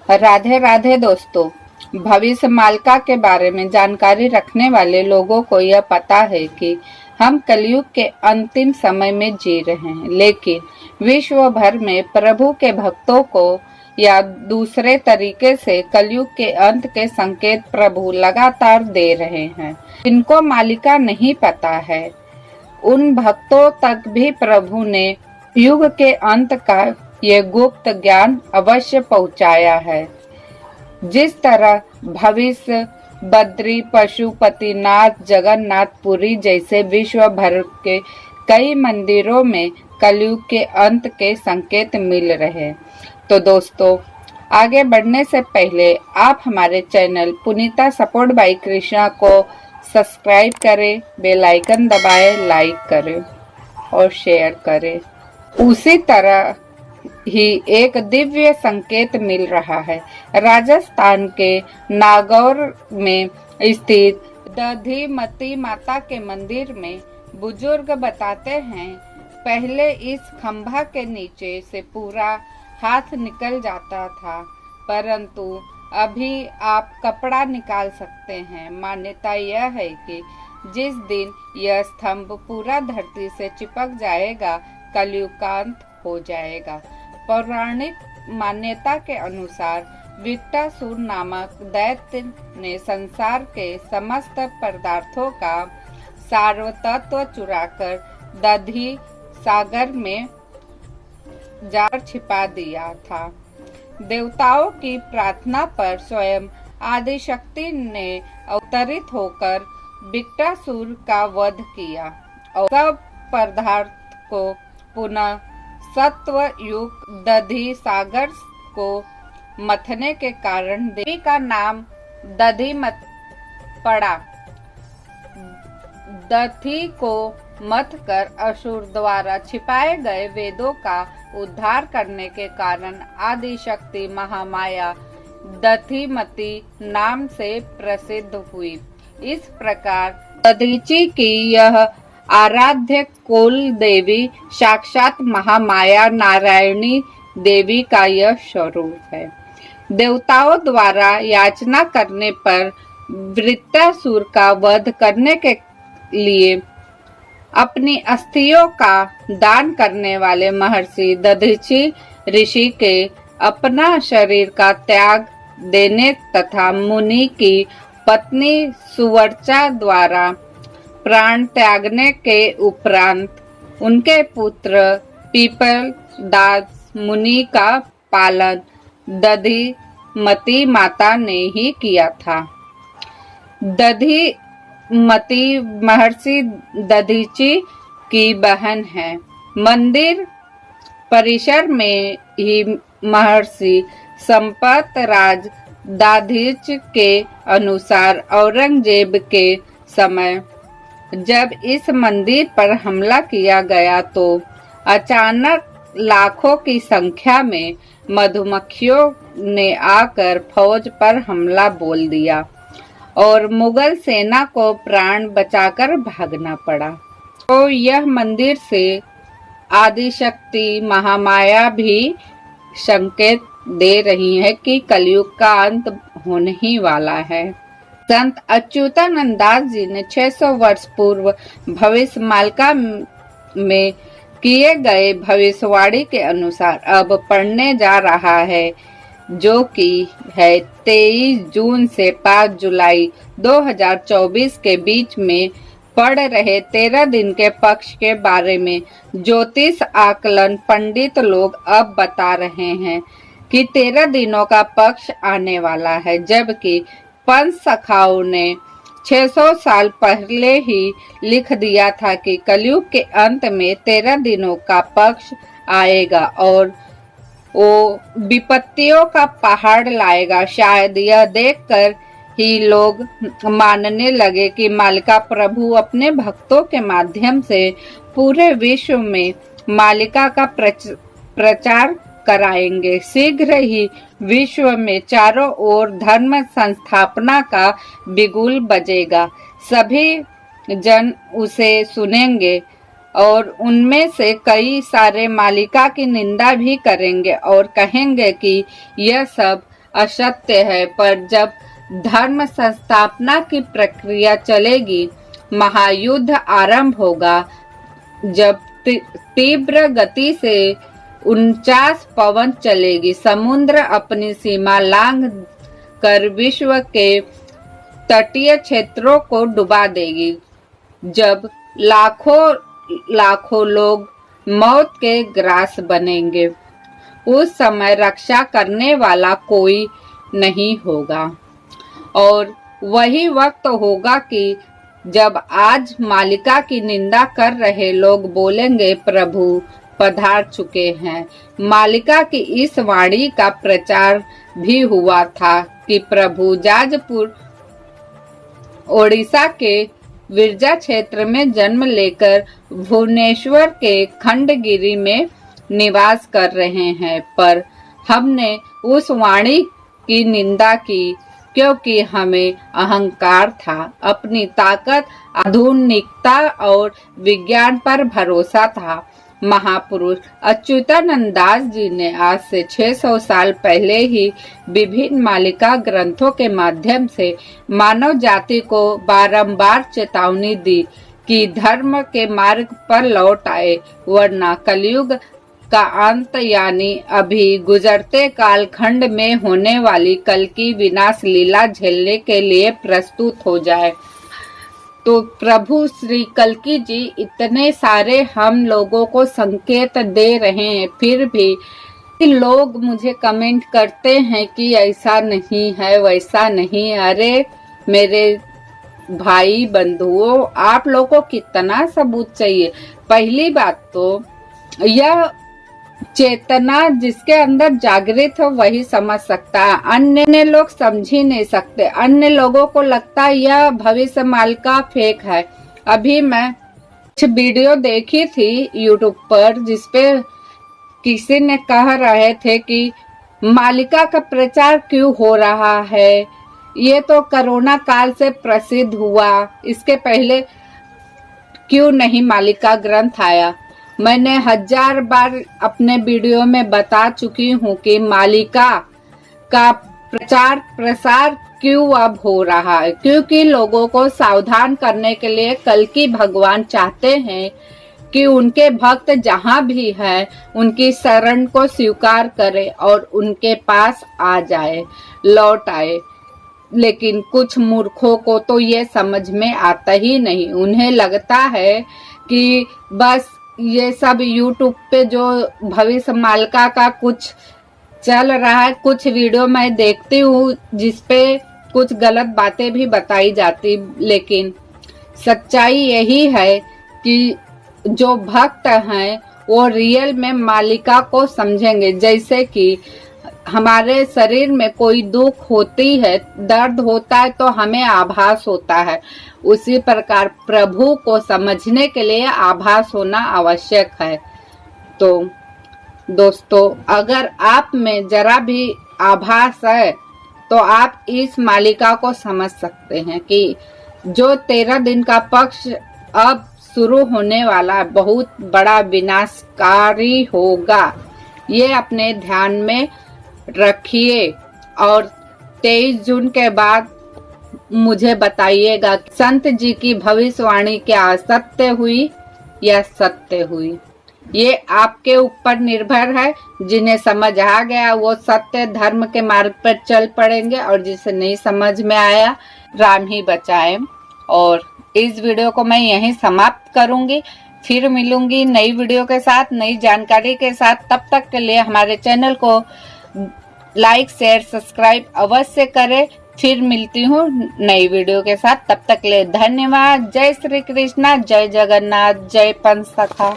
राधे राधे दोस्तों। भविष्य मालिका के बारे में जानकारी रखने वाले लोगों को यह पता है कि हम कलयुग के अंतिम समय में जी रहे हैं, लेकिन विश्व भर में प्रभु के भक्तों को या दूसरे तरीके से कलयुग के अंत के संकेत प्रभु लगातार दे रहे हैं। जिनको मालिका नहीं पता है, उन भक्तों तक भी प्रभु ने युग के अंत का ये गुप्त ज्ञान अवश्य पहुंचाया है। जिस तरह भविष्य बद्री, पशुपतिनाथ, जगन्नाथपुरी जैसे विश्व भर के कई मंदिरों में कलयुग के अंत के संकेत मिल रहे। तो दोस्तों, आगे बढ़ने से पहले आप हमारे channel Punita support by Krishna को सब्सक्राइब करें, बेल आइकन दबाएं, लाइक करें और शेयर करें। उसी तरह ही एक दिव्य संकेत मिल रहा है। राजस्थान के नागौर में स्थित दधिमती माता के मंदिर में बुजुर्ग बताते हैं, पहले इस खंभा के नीचे से पूरा हाथ निकल जाता था, परंतु अभी आप कपड़ा निकाल सकते हैं। मान्यता यह है कि जिस दिन यह स्तंभ पूरा धरती से चिपक जाएगा, कलयुग का अंत हो जाएगा। पौराणिक मान्यता के अनुसार विकटासुर नामक दैत्य ने संसार के समस्त पदार्थों का सार्वतत्व चुराकर दधी सागर में जाकर छिपा दिया था। देवताओं की प्रार्थना पर स्वयं आदिशक्ति ने अवतरित होकर विकटासुर का वध किया और सब पदार्थ को पुनः सत्व युग दधी सागर को मथने के कारण देवी का नाम दधिमत पड़ा। दधी को मथ कर असुर द्वारा छिपाए गए वेदों का उद्धार करने के कारण आदिशक्ति महामाया दधिमती नाम से प्रसिद्ध हुई। इस प्रकार दधीची की यह आराध्य कुल देवी साक्षात महामाया नारायणी देवी का यह स्वरूप है। देवताओं द्वारा याचना करने पर वृत्रासुर का वध करने के लिए अपनी अस्थियों का दान करने वाले महर्षि दधीची ऋषि के अपना शरीर का त्याग देने तथा मुनि की पत्नी सुवर्चा द्वारा प्राण त्यागने के उपरांत उनके पुत्र पीपल दास मुनि का पालन दधिमती माता ने ही किया था। दधिमती महर्षि दधीची की बहन है। मंदिर परिसर में ही महर्षि संपत राज दाधीच के अनुसार औरंगजेब के समय जब इस मंदिर पर हमला किया गया तो अचानक लाखों की संख्या में मधुमक्खियों ने आकर फौज पर हमला बोल दिया और मुगल सेना को प्राण बचाकर भागना पड़ा। तो यह मंदिर से आदिशक्ति महामाया भी संकेत दे रही है कि कलयुग का अंत होने ही वाला है। संत अच्युतानंद दास जी ने 600 वर्ष पूर्व भविष्य मालिका में किए गए भविष्यवाणी के अनुसार अब पढ़ने जा रहा है, जो कि है 23 जून से 5 जुलाई 2024 के बीच में पड़ रहे 13 दिन के पक्ष के बारे में। ज्योतिष आकलन पंडित लोग अब बता रहे हैं कि 13 दिनों का पक्ष आने वाला है, जबकि पंच सखाओं ने 600 साल पहले ही लिख दिया था कि कलयुग के अंत में 13 दिनों का पक्ष आएगा और वो विपत्तियों का पहाड़ लाएगा। शायद यह देखकर ही लोग मानने लगे कि मालिका प्रभु अपने भक्तों के माध्यम से पूरे विश्व में मालिका का प्रचार कराएंगे। शीघ्र ही विश्व में चारों ओर धर्म संस्थापना का बिगुल बजेगा। सभी जन उसे सुनेंगे और उनमें से कई सारे मालिका की निंदा भी करेंगे और कहेंगे कि यह सब असत्य है, पर जब धर्म संस्थापना की प्रक्रिया चलेगी, महायुद्ध आरंभ होगा। जब तीव्र गति से 49 पवन चलेगी, समुद्र अपनी सीमा लांघ कर विश्व के तटीय क्षेत्रों को डुबा देगी। जब लाखों लोग मौत के ग्रास बनेंगे, उस समय रक्षा करने वाला कोई नहीं होगा। और वही वक्त होगा कि जब आज मालिका की निंदा कर रहे लोग बोलेंगे, प्रभु पधार चुके हैं। मालिका की इस वाणी का प्रचार भी हुआ था कि प्रभु जाजपुर ओडिशा के विरजा क्षेत्र में जन्म लेकर भुवनेश्वर के खंडगिरी में निवास कर रहे हैं, पर हमने उस वाणी की निंदा की क्योंकि हमें अहंकार था, अपनी ताकत, आधुनिकता और विज्ञान पर भरोसा था। महापुरुष अच्युतानंद दास जी ने आज से 600 साल पहले ही विभिन्न मालिका ग्रंथों के माध्यम से मानव जाति को बारंबार चेतावनी दी कि धर्म के मार्ग पर लौट आए, वरना कलयुग का अंत यानी अभी गुजरते कालखंड में होने वाली कल की विनाश लीला झेलने के लिए प्रस्तुत हो जाए। तो प्रभु श्री कल्कि जी इतने सारे हम लोगों को संकेत दे रहे हैं, फिर भी लोग मुझे कमेंट करते हैं कि ऐसा नहीं है, वैसा नहीं। अरे मेरे भाई बंधुओं, आप लोगों को कितना सबूत चाहिए? पहली बात तो यह चेतना जिसके अंदर जागृत हो वही समझ सकता है, अन्य लोग समझ ही नहीं सकते। अन्य लोगों को लगता है यह भविष्य मालिका फेक है। अभी मैं कुछ वीडियो देखी थी यूट्यूब पर जिसपे किसी ने कह रहे थे कि मालिका का प्रचार क्यों हो रहा है, ये तो कोरोना काल से प्रसिद्ध हुआ, इसके पहले क्यों नहीं मालिका ग्रंथ आया। मैंने 1000 बार अपने वीडियो में बता चुकी हूँ कि मालिका का प्रचार प्रसार क्यों अब हो रहा है, क्योंकि लोगों को सावधान करने के लिए कल्कि भगवान चाहते हैं कि उनके भक्त जहाँ भी हैं उनकी शरण को स्वीकार करे और उनके पास आ जाए, लौट आए। लेकिन कुछ मूर्खों को तो ये समझ में आता ही नहीं। उन्हें लगता है कि बस ये सब यूट्यूब पे जो भविष्य मालिका का कुछ चल रहा है, कुछ वीडियो मैं देखती हूँ जिसपे कुछ गलत बातें भी बताई जाती, लेकिन सच्चाई यही है कि जो भक्त हैं वो रियल में मालिका को समझेंगे। जैसे कि हमारे शरीर में कोई दुख होती है, दर्द होता है तो हमें आभास होता है, उसी प्रकार प्रभु को समझने के लिए आभास होना आवश्यक है। तो दोस्तों, अगर आप में जरा भी आभास है तो आप इस मालिका को समझ सकते हैं कि जो 13 दिन का पक्ष अब शुरू होने वाला बहुत बड़ा विनाशकारी होगा, ये अपने ध्यान में रखिए। और 23 जून के बाद मुझे बताइएगा संत जी की भविष्यवाणी क्या सत्य हुई या सत्य हुई। ये आपके ऊपर निर्भर है। जिन्हें समझ आ गया वो सत्य धर्म के मार्ग पर चल पड़ेंगे, और जिसे नहीं समझ में आया राम ही बचाए। और इस वीडियो को मैं यहीं समाप्त करूंगी, फिर मिलूंगी नई वीडियो के साथ, नई जानकारी के साथ। तब तक के लिए हमारे चैनल को लाइक शेयर सब्सक्राइब अवश्य करें। फिर मिलती हूँ नई वीडियो के साथ, तब तक के लिए धन्यवाद। जय श्री कृष्णा, जय जगन्नाथ, जय पंच सखा।